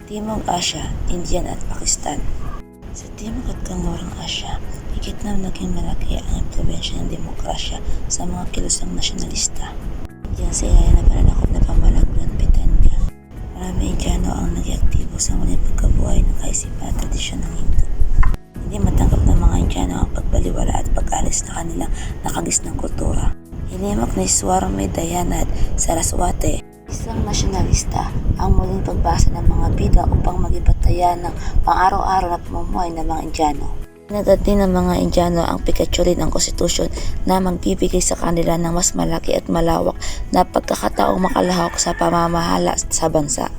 Timog Asya, Indian at Pakistan. Sa Timog at Kanlurang Asya, higit na naging malaki ang impluwensya ng demokrasya sa mga kilusang nasyonalista. Diyan sa ilalim na pananakop na pamahalaan Britanya. Maraming Indiano ang naging aktibo sa muling pagkabuhay ng kaisipan at tradisyon ng Hindu. Hindi matanggap ng mga Indiano ang pagbaliwala at pag-alis na kanilang nakagis ng kultura. Hinimok ni Swami Dayanand Saraswati, isang nasyonalista, ang muling pagbasa ng mga bida upang maging batayan ng pang-araw-araw na pamumuhay ng mga Indiano. Pinagad din ng mga Indiano ang pikatsurin ang konstitusyon na magbibigay sa kanila ng mas malaki at malawak na pagkakataong makalahok sa pamamahala sa bansa.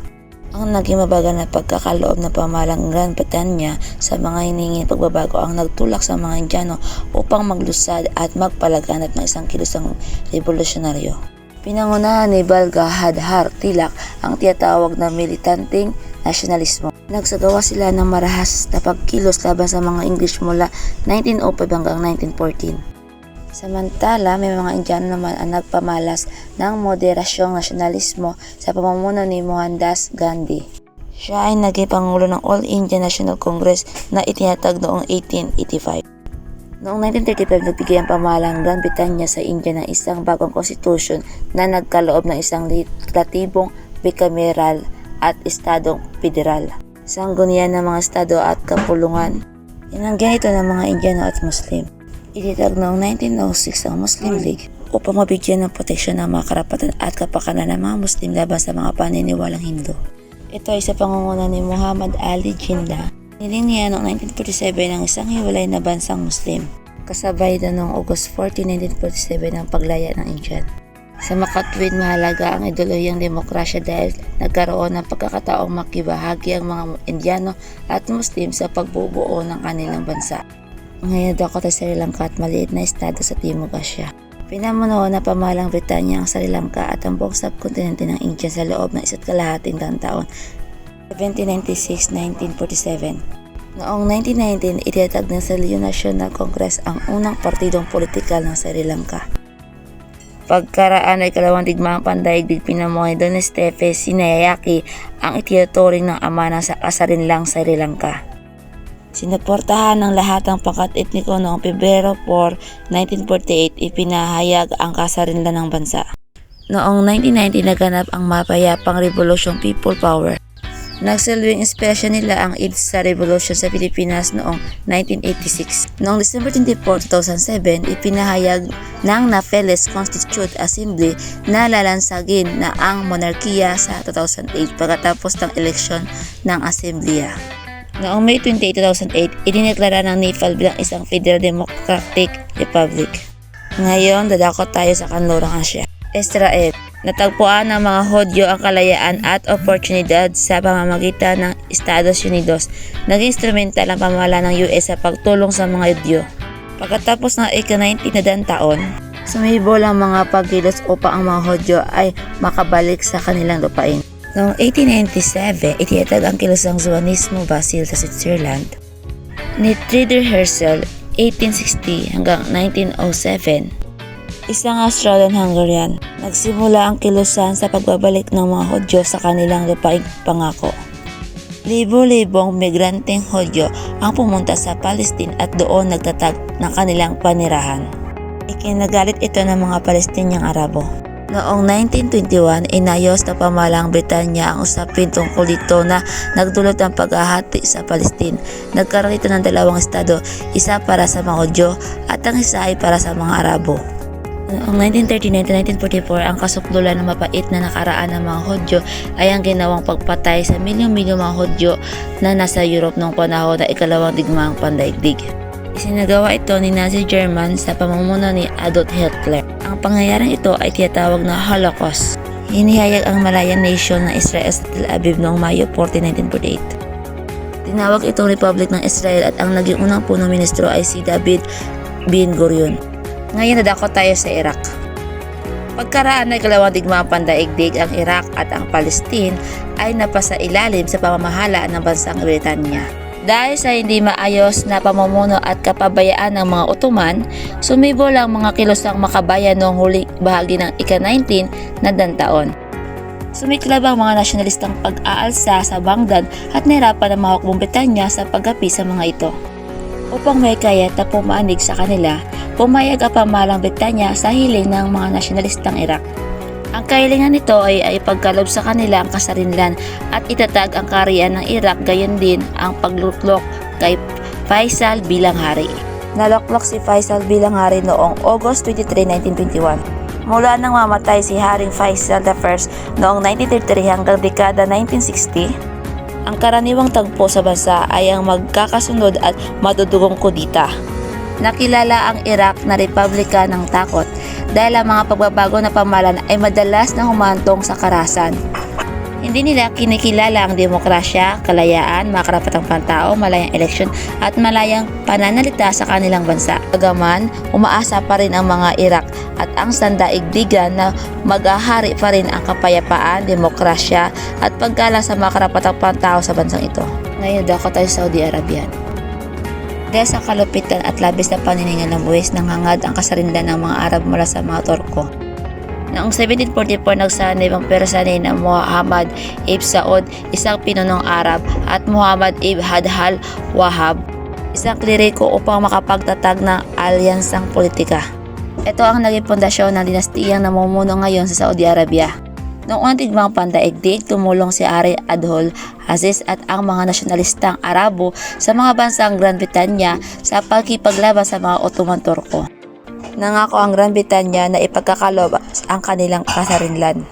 Ang naging mabagal na pagkakaloob ng pamahalang Grand Britanya sa mga hinihinging pagbabago ang nagtulak sa mga Indiano upang maglusad at magpalaganap ng isang kilusang revolusyonaryo. Pinangunahan ni Bal Gangadhar Tilak ang tinatawag na militanteng nasyonalismo. Nagsagawa sila ng marahas na pagkilos laban sa mga English mula 1905 hanggang 1914. Samantala, may mga Indiano naman ang nagpamalas ng moderasyong nasyonalismo sa pamumuno ni Mohandas Gandhi. Siya ay naging pangulo ng All India National Congress na itinatag noong 1885. Noong 1935, nagbigay ang pamahalang Grand Britanya sa India ng isang bagong konstitusyon na nagkaloob ng isang legislatibong bicameral at estadong federal. Sanggunian ng mga estado at kapulungan. Inanggihan ito ng mga Indiano at Muslim. Itinatag noong 1906 ang Muslim League upang mabigyan ng proteksyon ng mga karapatan at kapakanan ng mga Muslim laban sa mga paniniwalang Hindu. Ito ay sa pangunguna ni Muhammad Ali Jinnah. Niling niya noong 1947 ang isang hiwalay na bansang Muslim. Kasabay na noong August 14, 1947 ang paglaya ng Indian. Sa makatwid, mahalaga ang ideolohiyang demokrasya dahil nagkaroon ng pagkakataong makibahagi ang mga Indiano at Muslim sa pagbubuo ng kanilang bansa. Ngayon Dakota, Sri Lanka at maliit na estado sa Timog Asya. Pinamunuan na pamahalang Britanya ang Sri Lanka at ang buong subkontinente ng India sa loob ng 1.5 taon, 1796-1947. Noong 1919, itinatag ng Sri National Congress ang unang partidong politikal ng Sri Lanka. Pagkaraan ay kalawang digmaang pandaigdig, pinamuhay ni Stefe Sinayaki ang itinuturing ng ama ng kasarinlang Sri Lanka. Sinuportahan ng lahat ng pangkat etniko noong Pebrero 4, 1948, ipinahayag ang kasarinlan ng bansa. Noong 1990, naganap ang mapayapang Revolusyong People Power. Nagsilbing inspirasyon nila ang EDSA Revolution sa Pilipinas noong 1986. Noong December 24, 2007, ipinahayag ng Naples Constituent Assembly na lalansagin na ang monarkiya sa 2008 pagkatapos ng eleksyon ng Assemblea. Noong May 28, 2008, idineklara ng Nepal bilang isang Federal Democratic Republic. Ngayon, dadako tayo sa Kanlurang Asya. Israel. Natagpuan ng mga Hudyo ang kalayaan at oportunidad sa pamamagitan ng Estados Unidos. Naging instrumental ang pamahalaan ng US sa pagtulong sa mga Hudyo. Pagkatapos ng ika-19 na taon, sumibol ang mga pagkilos upang ang mga Hudyo ay makabalik sa kanilang lupain. Noong 1897, itinatag ang kilusang Zionismo Basil sa Switzerland. Ni Theodor Herzl, 1860 hanggang 1907. Isang Australian-Hungarian, nagsimula ang kilusan sa pagbabalik ng mga Hudyo sa kanilang lupaing pangako. Libo-libong migranteng Hudyo ang pumunta sa Palestine at doon nagtatag ng kanilang panirahan. Ikinagalit ito ng mga Palestiniang Arabo. Noong 1921, inayos ng pamahalang Britanya ang usapin tungkol dito na nagdulot ng paghahati sa Palestine. Nagkaroon ito ng dalawang estado, isa para sa mga Hudyo at ang isa ay para sa mga Arabo. Noong 1939-1944, ang kasukdulan ng mapait na nakaraan ng mga Hudyo ay ang ginawang pagpatay sa milyong-milyong mga Hudyo na nasa Europe noong panahon na ikalawang digmaang pandaigdig. Isinagawa ito ni Nazi German sa pamumuno ni Adolf Hitler. Ang pangyayaring ito ay tinatawag na Holocaust. Hinihayag ang Malayan Nation ng Israel sa Tel Aviv noong Mayo 14, 1948. Tinawag itong Republic ng Israel at ang naging unang punong ministro ay si David Ben-Gurion. Ngayon dadako tayo sa Iraq. Pagkaraan ng ikalawang digmaang pandaigdig, ang Iraq at ang Palestine ay napasailalim sa pamamahala ng bansang Britanya. Dahil sa hindi maayos na pamumuno at kapabayaan ng mga Ottoman, sumibol ang mga kilusang makabayan noong huling bahagi ng ika-19 na taon. Sumiklab ang mga nasyonalistang pag-aalsa sa Baghdad at nahirapan ang mga hukbong Britanya sa paggapi sa mga ito. Upang may kaya na pumanig sa kanila, pumayag ang pamahalang Britanya sa hiling ng mga nasyonalistang Iraq. Ang kahilingan nito ay ipagkaloob sa kanila ang kasarinlan at itatag ang kaharian ng Iraq, gayon din ang pagluklok kay Faisal bilang hari. Naloklok si Faisal bilang hari noong August 23, 1921. Mula nang mamatay si Haring Faisal I noong 1933 hanggang dekada 1960, ang karaniwang tagpo sa bansa ay ang magkakasunod at madudugong kudita. Nakilala ang Iraq na republika ng takot dahil ang mga pagbabago na pamahalaan ay madalas na humantong sa karahasan. Hindi nila kinikilala ang demokrasya, kalayaan, mga karapatang pantao, malayang eleksyon at malayang pananalita sa kanilang bansa. Bagaman, umaasa pa rin ang mga Iraq at ang sandaigdigan na maghahari pa rin ang kapayapaan, demokrasya at paggalang sa mga karapatang pantao sa bansang ito. Ngayon dako tayo sa Saudi Arabia. Dahil sa kalupitan at labis na paniningan ng buwis, nanghangad ang kasarinlan ng mga Arab mula sa mga Turko. Noong 1744, nagsanib ang personalidad ng Muhammad ibn Saud, isang pinunong Arab, at Muhammad ibn Hadhal Wahhab, isang kliriko upang makapagtatag ng alyansang politika. Ito ang naging pundasyon ng dinastiyang namumuno ngayon sa Saudi Arabia. Noong unang digmaang pandaigdig, tumulong si Ari Abdul Aziz at ang mga nasyonalistang Arabo sa mga bansang Gran Britanya sa pagkipaglaban sa mga Ottoman Turko. Nangako ang Gran Britanya na ipagkakaloob ang kanilang kasarinlan.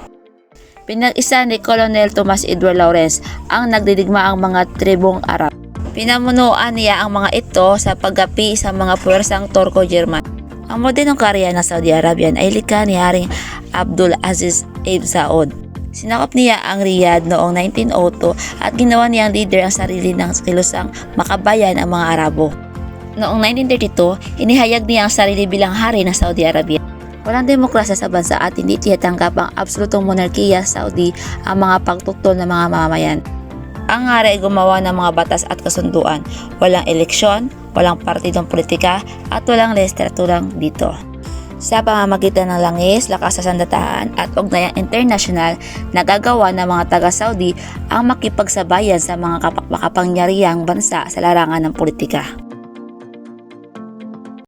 Pinag-isa ni Colonel Thomas Edward Lawrence ang nagdidigmaang mga tribong Arab. Pinamunuan niya ang mga ito sa paggapi sa mga puwersang Turko-German. Ang modernong karya ng Saudi Arabia ay likha ni Haring Abdul Aziz ibn Saud. Sinakop niya ang Riyadh noong 1902 at ginawa niyang leader ang sarili ng kilusang makabayan ang mga Arabo. Noong 1932, inihayag niya ang sarili bilang hari ng Saudi Arabia. Walang demokrasya sa bansa at hindi tinatanggap ang absolutong monarkiya sa Saudi ang mga pagtutol ng mga mamamayan. Ang hari ay gumawa ng mga batas at kasunduan. Walang eleksyon, walang partidong politika at walang legislaturang dito. Sa pamamagitan ng langis, lakas sa sandataan at ugnayang internasyonal, nagagawa ng mga taga-Saudi ang makipagsabayan sa mga makapangyarihang bansa sa larangan ng politika.